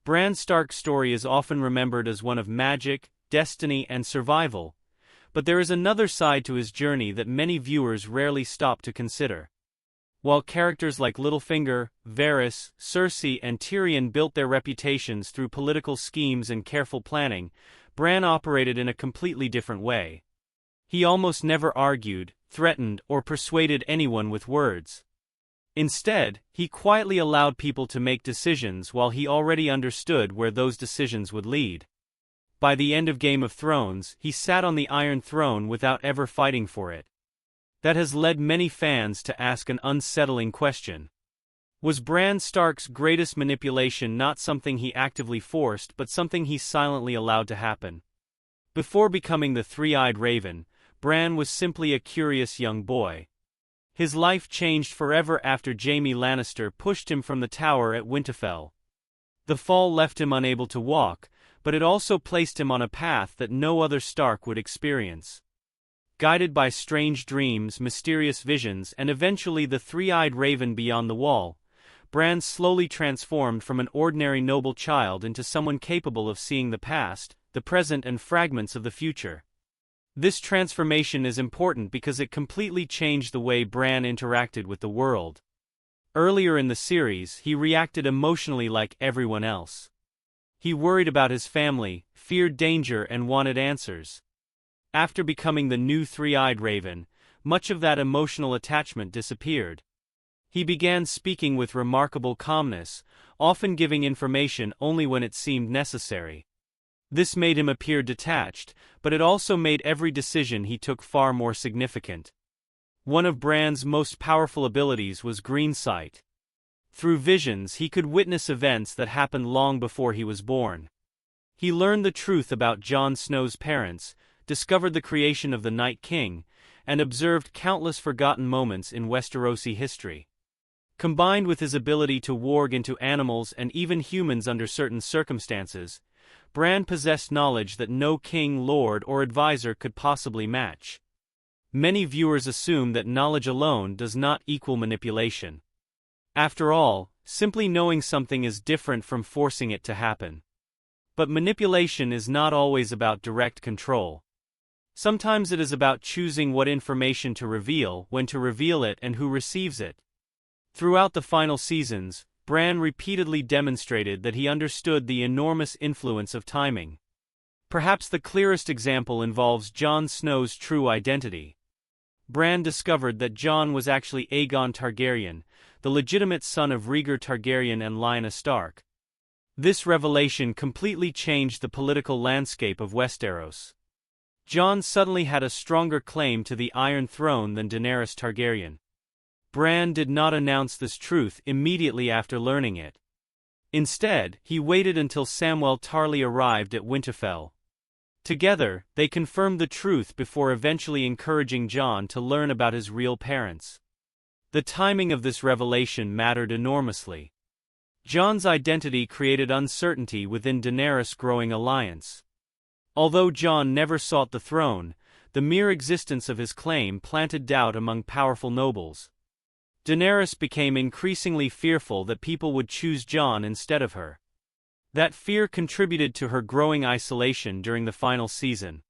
Bran Stark's story is often remembered as one of magic, destiny, and survival, but there is another side to his journey that many viewers rarely stop to consider. While characters like Littlefinger, Varys, Cersei, and Tyrion built their reputations through political schemes and careful planning, Bran operated in a completely different way. He almost never argued, threatened, or persuaded anyone with words. Instead, he quietly allowed people to make decisions while he already understood where those decisions would lead. By the end of Game of Thrones, he sat on the Iron Throne without ever fighting for it. That has led many fans to ask an unsettling question. Was Bran Stark's greatest manipulation not something he actively forced but something he silently allowed to happen? Before becoming the Three-Eyed Raven, Bran was simply a curious young boy. His life changed forever after Jaime Lannister pushed him from the tower at Winterfell. The fall left him unable to walk, but it also placed him on a path that no other Stark would experience. Guided by strange dreams, mysterious visions, and eventually the Three-Eyed Raven beyond the wall, Bran slowly transformed from an ordinary noble child into someone capable of seeing the past, the present, and fragments of the future. This transformation is important because it completely changed the way Bran interacted with the world. Earlier in the series, he reacted emotionally like everyone else. He worried about his family, feared danger, and wanted answers. After becoming the new Three-Eyed Raven, much of that emotional attachment disappeared. He began speaking with remarkable calmness, often giving information only when it seemed necessary. This made him appear detached, but it also made every decision he took far more significant. One of Bran's most powerful abilities was green sight. Through visions, he could witness events that happened long before he was born. He learned the truth about Jon Snow's parents, discovered the creation of the Night King, and observed countless forgotten moments in Westerosi history. Combined with his ability to warg into animals and even humans under certain circumstances, Bran possessed knowledge that no king, lord, or advisor could possibly match. Many viewers assume that knowledge alone does not equal manipulation. After all, simply knowing something is different from forcing it to happen. But manipulation is not always about direct control. Sometimes it is about choosing what information to reveal, when to reveal it, and who receives it. Throughout the final seasons, Bran repeatedly demonstrated that he understood the enormous influence of timing. Perhaps the clearest example involves Jon Snow's true identity. Bran discovered that Jon was actually Aegon Targaryen, the legitimate son of Rhaegar Targaryen and Lyanna Stark. This revelation completely changed the political landscape of Westeros. Jon suddenly had a stronger claim to the Iron Throne than Daenerys Targaryen. Bran did not announce this truth immediately after learning it. Instead, he waited until Samwell Tarly arrived at Winterfell. Together, they confirmed the truth before eventually encouraging Jon to learn about his real parents. The timing of this revelation mattered enormously. Jon's identity created uncertainty within Daenerys' growing alliance. Although Jon never sought the throne, the mere existence of his claim planted doubt among powerful nobles. Daenerys became increasingly fearful that people would choose Jon instead of her. That fear contributed to her growing isolation during the final season.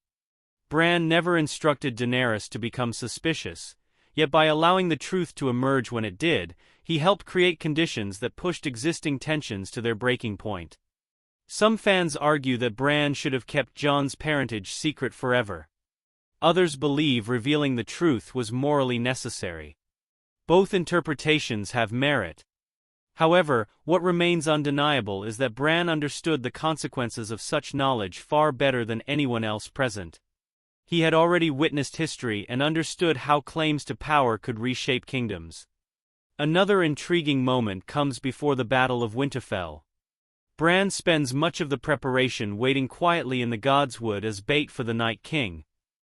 Bran never instructed Daenerys to become suspicious, yet by allowing the truth to emerge when it did, he helped create conditions that pushed existing tensions to their breaking point. Some fans argue that Bran should have kept Jon's parentage secret forever. Others believe revealing the truth was morally necessary. Both interpretations have merit. However, what remains undeniable is that Bran understood the consequences of such knowledge far better than anyone else present. He had already witnessed history and understood how claims to power could reshape kingdoms. Another intriguing moment comes before the Battle of Winterfell. Bran spends much of the preparation waiting quietly in the Godswood as bait for the Night King.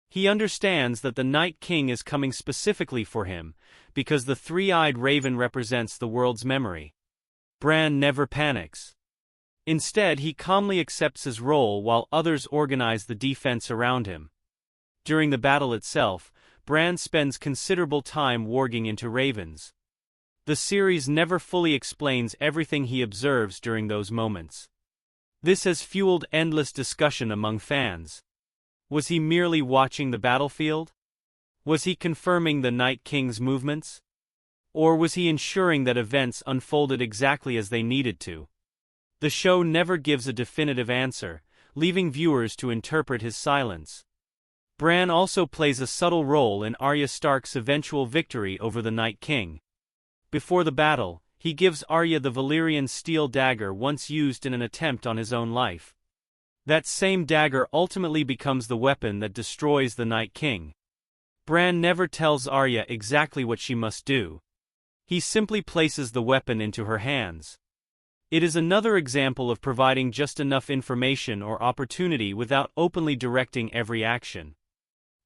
He understands that the Night King is coming specifically for him, because the Three-Eyed Raven represents the world's memory. Bran never panics. Instead, he calmly accepts his role while others organize the defense around him. During the battle itself, Bran spends considerable time warging into ravens. The series never fully explains everything he observes during those moments. This has fueled endless discussion among fans. Was he merely watching the battlefield? Was he confirming the Night King's movements? Or was he ensuring that events unfolded exactly as they needed to? The show never gives a definitive answer, leaving viewers to interpret his silence. Bran also plays a subtle role in Arya Stark's eventual victory over the Night King. Before the battle, he gives Arya the Valyrian steel dagger once used in an attempt on his own life. That same dagger ultimately becomes the weapon that destroys the Night King. Bran never tells Arya exactly what she must do. He simply places the weapon into her hands. It is another example of providing just enough information or opportunity without openly directing every action.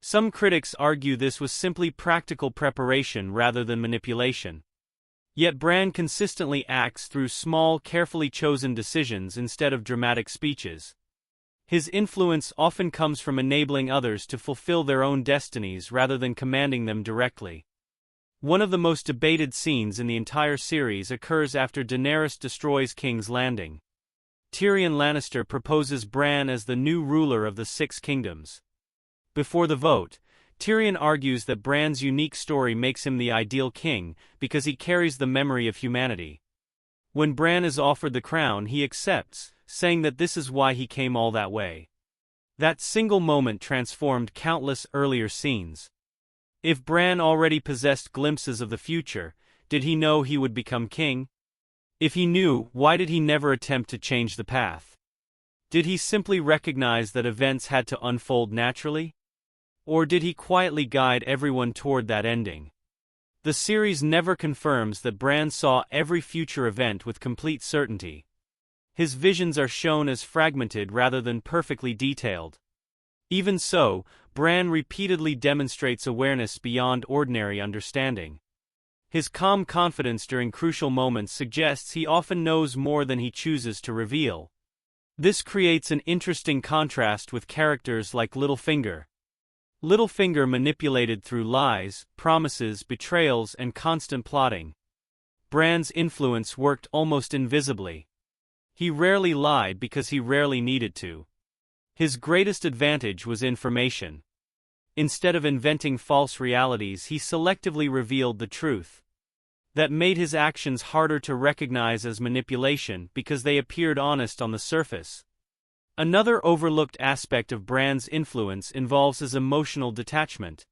Some critics argue this was simply practical preparation rather than manipulation. Yet Bran consistently acts through small, carefully chosen decisions instead of dramatic speeches. His influence often comes from enabling others to fulfill their own destinies rather than commanding them directly. One of the most debated scenes in the entire series occurs after Daenerys destroys King's Landing. Tyrion Lannister proposes Bran as the new ruler of the Six Kingdoms. Before the vote, Tyrion argues that Bran's unique story makes him the ideal king because he carries the memory of humanity. When Bran is offered the crown, he accepts, saying that this is why he came all that way. That single moment transformed countless earlier scenes. If Bran already possessed glimpses of the future, did he know he would become king? If he knew, why did he never attempt to change the path? Did he simply recognize that events had to unfold naturally? Or did he quietly guide everyone toward that ending? The series never confirms that Bran saw every future event with complete certainty. His visions are shown as fragmented rather than perfectly detailed. Even so, Bran repeatedly demonstrates awareness beyond ordinary understanding. His calm confidence during crucial moments suggests he often knows more than he chooses to reveal. This creates an interesting contrast with characters like Littlefinger. Littlefinger manipulated through lies, promises, betrayals, and constant plotting. Bran's influence worked almost invisibly. He rarely lied because he rarely needed to. His greatest advantage was information. Instead of inventing false realities, he selectively revealed the truth. That made his actions harder to recognize as manipulation because they appeared honest on the surface. Another overlooked aspect of Bran's influence involves his emotional detachment.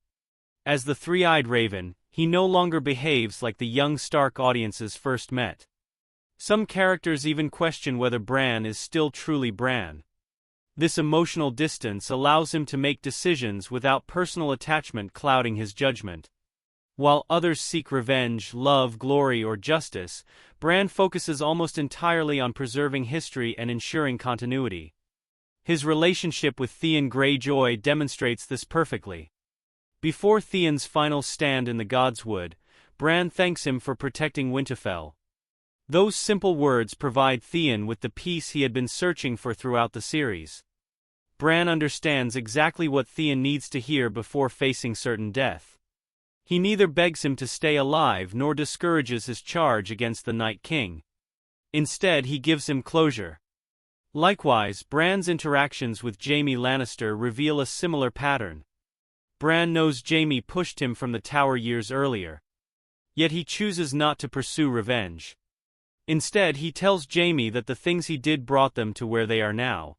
As the Three-Eyed Raven, he no longer behaves like the young Stark audiences first met. Some characters even question whether Bran is still truly Bran. This emotional distance allows him to make decisions without personal attachment clouding his judgment. While others seek revenge, love, glory, or justice, Bran focuses almost entirely on preserving history and ensuring continuity. His relationship with Theon Greyjoy demonstrates this perfectly. Before Theon's final stand in the Godswood, Bran thanks him for protecting Winterfell. Those simple words provide Theon with the peace he had been searching for throughout the series. Bran understands exactly what Theon needs to hear before facing certain death. He neither begs him to stay alive nor discourages his charge against the Night King. Instead, he gives him closure. Likewise, Bran's interactions with Jaime Lannister reveal a similar pattern. Bran knows Jaime pushed him from the tower years earlier. Yet he chooses not to pursue revenge. Instead, he tells Jaime that the things he did brought them to where they are now.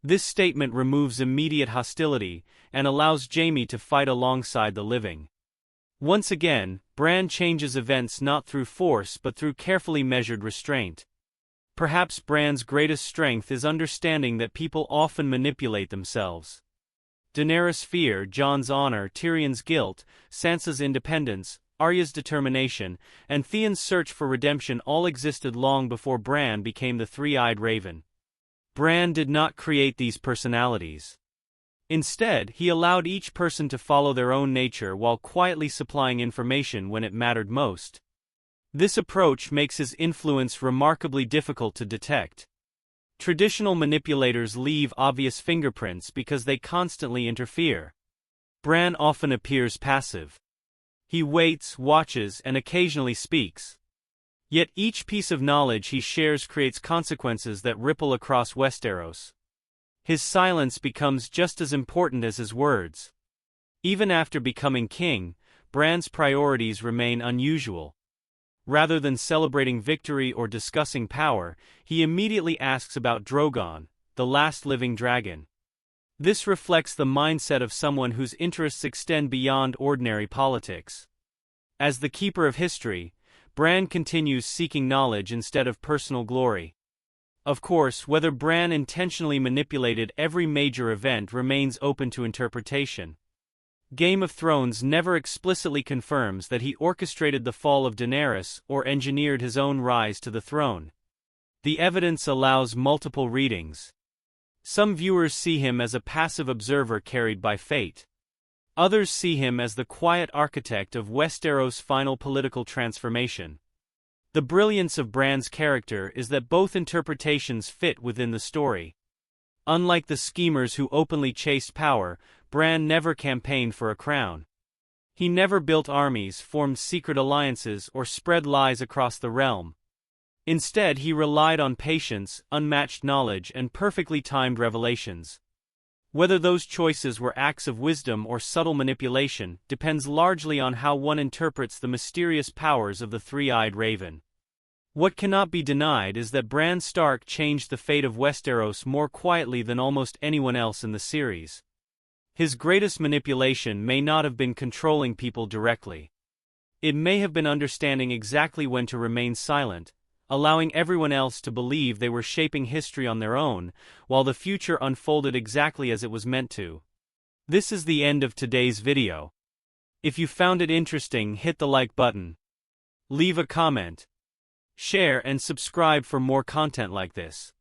This statement removes immediate hostility and allows Jaime to fight alongside the living. Once again, Bran changes events not through force but through carefully measured restraint. Perhaps Bran's greatest strength is understanding that people often manipulate themselves. Daenerys' fear, Jon's honor, Tyrion's guilt, Sansa's independence, Arya's determination, and Theon's search for redemption all existed long before Bran became the Three-Eyed Raven. Bran did not create these personalities. Instead, he allowed each person to follow their own nature while quietly supplying information when it mattered most. This approach makes his influence remarkably difficult to detect. Traditional manipulators leave obvious fingerprints because they constantly interfere. Bran often appears passive. He waits, watches, and occasionally speaks. Yet each piece of knowledge he shares creates consequences that ripple across Westeros. His silence becomes just as important as his words. Even after becoming king, Bran's priorities remain unusual. Rather than celebrating victory or discussing power, he immediately asks about Drogon, the last living dragon. This reflects the mindset of someone whose interests extend beyond ordinary politics. As the keeper of history, Bran continues seeking knowledge instead of personal glory. Of course, whether Bran intentionally manipulated every major event remains open to interpretation. Game of Thrones never explicitly confirms that he orchestrated the fall of Daenerys or engineered his own rise to the throne. The evidence allows multiple readings. Some viewers see him as a passive observer carried by fate. Others see him as the quiet architect of Westeros' final political transformation. The brilliance of Bran's character is that both interpretations fit within the story. Unlike the schemers who openly chased power, Bran never campaigned for a crown. He never built armies, formed secret alliances, or spread lies across the realm. Instead, he relied on patience, unmatched knowledge, and perfectly timed revelations. Whether those choices were acts of wisdom or subtle manipulation depends largely on how one interprets the mysterious powers of the three-eyed raven. What cannot be denied is that Bran Stark changed the fate of Westeros more quietly than almost anyone else in the series. His greatest manipulation may not have been controlling people directly. It may have been understanding exactly when to remain silent, allowing everyone else to believe they were shaping history on their own, while the future unfolded exactly as it was meant to. This is the end of today's video. If you found it interesting, hit the like button. Leave a comment. Share and subscribe for more content like this.